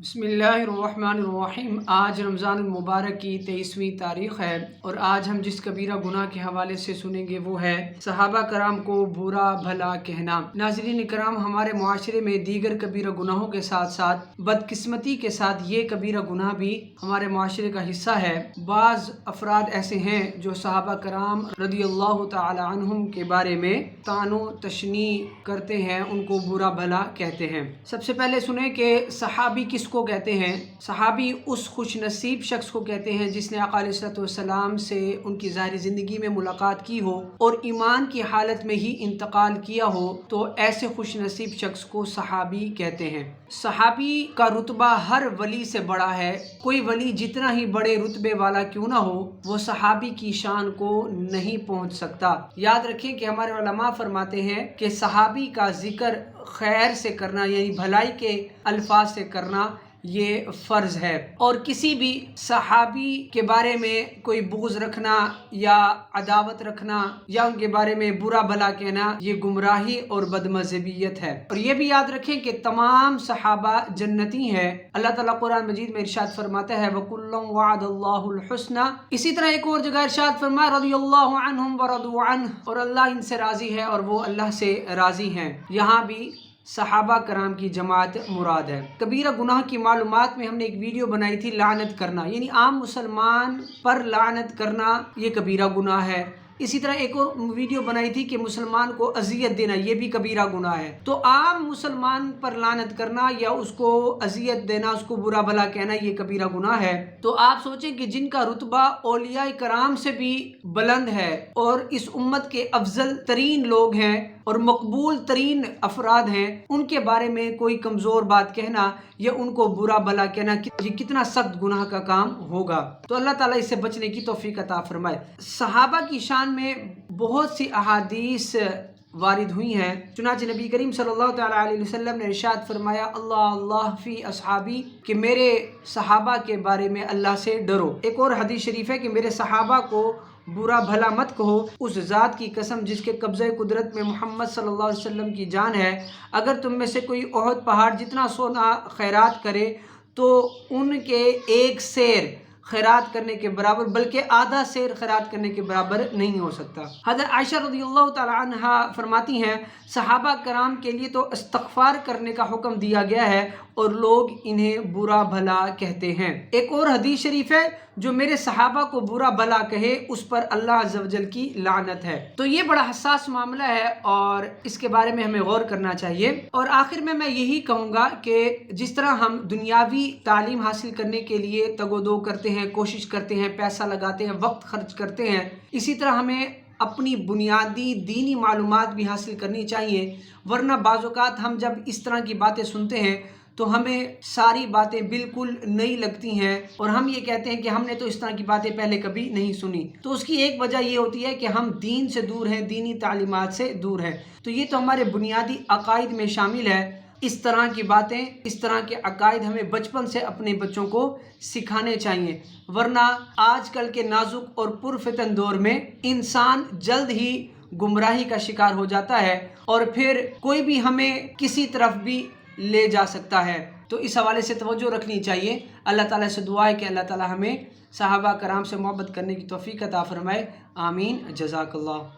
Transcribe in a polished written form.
बिस्मिल्लाहिर्रहमानिर्रहीम। आज रमज़ान मुबारक की 23वीं तारीख़ है और आज हम जिस कबीरा गुनाह के हवाले से सुनेंगे वो है सहाबा कराम को बुरा भला कहना। नाज़रीन कराम, हमारे मुआशरे में दीगर कबीरा गुनाहों के साथ साथ बदकिस्मती के साथ ये कबीरा गुनाह भी हमारे मुआशरे का हिस्सा है। बाज़ अफराद ऐसे हैं जो सहाबा कराम रदियल्लाहु तआला अन्हुम के बारे में तानो तशनी करते हैं, उनको बुरा भला कहते हैं। सबसे पहले सुने कि सहाबी किसको कहते हैं। सहाबी उस खुश नसीब शख्स को कहते हैं जिसने आका अलैहिस्सलाम से उनकी ज़ाहिरी ज़िंदगी में मुलाकात की हो और ईमान की हालत में ही इंतकाल किया हो, तो ऐसे खुश नसीब शख्स को सहाबी कहते हैं। सहाबी का रुतबा हर वली से बड़ा है। कोई वली जितना ही बड़े रुतबे वाला क्यों ना हो, वो सहाबी की शान को नहीं पहुंच सकता। याद रखें कि हमारे उलमा फरमाते हैं कि सहाबी का जिक्र खैर से करना यानी भलाई के अल्फाज से करना ये फ़र्ज़ है, और किसी भी सहाबी के बारे में कोई बुग़्ज़ रखना या अदावत रखना या उनके बारे में बुरा भला कहना ये गुमराही और बदमज़हबियत है। और ये भी याद रखें कि तमाम सहाबा जन्नती हैं। अल्लाह ताला कुरान मजीद में इरशाद फरमाता है वकुल्लुम वअदल्लाहुल हुस्ना। इसी तरह एक और जगह इरशाद फरमाया रदियल्लाहु अन्हुम व रदू अन्हु, और अल्लाह इनसे राज़ी है और वो अल्लाह से राज़ी हैं। यहाँ भी सहाबा कराम की जमात मुराद है। कबीरा गुनाह की मालूमात में हमने एक वीडियो बनाई थी, लानत करना यानी आम मुसलमान पर लानत करना ये कबीरा गुनाह है। इसी तरह एक और वीडियो बनाई थी कि मुसलमान को अजियत देना ये भी कबीरा गुनाह है। तो आम मुसलमान पर लानत करना या उसको अजियत देना, उसको बुरा भला कहना ये कबीरा गुनाह है। तो आप सोचें कि जिनका रुतबा औलिया कराम से भी बुलंद है और इस उम्मत के अफजल तरीन लोग हैं और मकबूल तरीन अफराद हैं, उनके बारे में कोई कमज़ोर बात कहना या उनको बुरा भला कहना ये कितना सख्त गुनाह का काम होगा। तो अल्लाह ताला इससे बचने की तौफीक अता फरमाए। सहाबा की शान में बहुत सी अहादीस वारिद हुई हैं। चुनांचे नबी करीम सल्लल्लाहु तआला अलैहि वसल्लम ने इरशाद फरमाया अल्लाह अल्लाह फ़ी असहाबी, कि मेरे सहाबा के बारे में अल्लाह से डरो। एक और हदीस शरीफ है कि मेरे सहाबा को बुरा भला मत कहो, उस ज़ात की कसम जिसके कब्ज़े कुदरत में मोहम्मद सल्लल्लाहु अलैहि वसल्लम की जान है, अगर तुम में से कोई ओहद पहाड़ जितना सोना खैरात करे तो उनके एक शेर खैरात करने के बराबर, बल्कि आधा शेर खैरात करने के बराबर नहीं हो सकता। हज़रत आयशा रज़ियल्लाहु तआला अन्हा फरमाती हैं सहाबा कराम के लिए तो इस्तग़फ़ार करने का हुक्म दिया गया है और लोग इन्हें बुरा भला कहते हैं। एक और हदीस शरीफ है जो मेरे सहाबा को बुरा भला कहे उस पर अल्लाह अज़्ज़ व जल की लानत है। तो ये बड़ा हसास मामला है और इसके बारे में हमें गौर करना चाहिए। और आखिर में मैं यही कहूँगा कि जिस तरह हम दुनियावी तालीम हासिल करने के लिए तगोदो करते हैं, कोशिश करते हैं, पैसा लगाते हैं, वक्त खर्च करते हैं, इसी तरह हमें अपनी बुनियादी दीनी मालूमात भी हासिल करनी चाहिए। वरना बाज़-औक़ात हम जब इस तरह की बातें सुनते हैं तो हमें सारी बातें बिल्कुल नई लगती हैं और हम ये कहते हैं कि हमने तो इस तरह की बातें पहले कभी नहीं सुनी। तो उसकी एक वजह ये होती है कि हम दीन से दूर हैं, दीनी तालीमात से दूर हैं। तो ये तो हमारे बुनियादी अकायद में शामिल है। इस तरह की बातें, इस तरह के अकायद हमें बचपन से अपने बच्चों को सिखाने चाहिए। वरना आजकल के नाजुक और पुरफितन दौर में इंसान जल्द ही गुमराही का शिकार हो जाता है और फिर कोई भी हमें किसी तरफ भी ले जा सकता है। तो इस हवाले से तवज्जो रखनी चाहिए। अल्लाह ताला से दुआ है कि अल्लाह ताला हमें सहाबा कराम से मोहब्बत करने की तौफीक अता फरमाए। आमीन। जज़ाकल्लाह।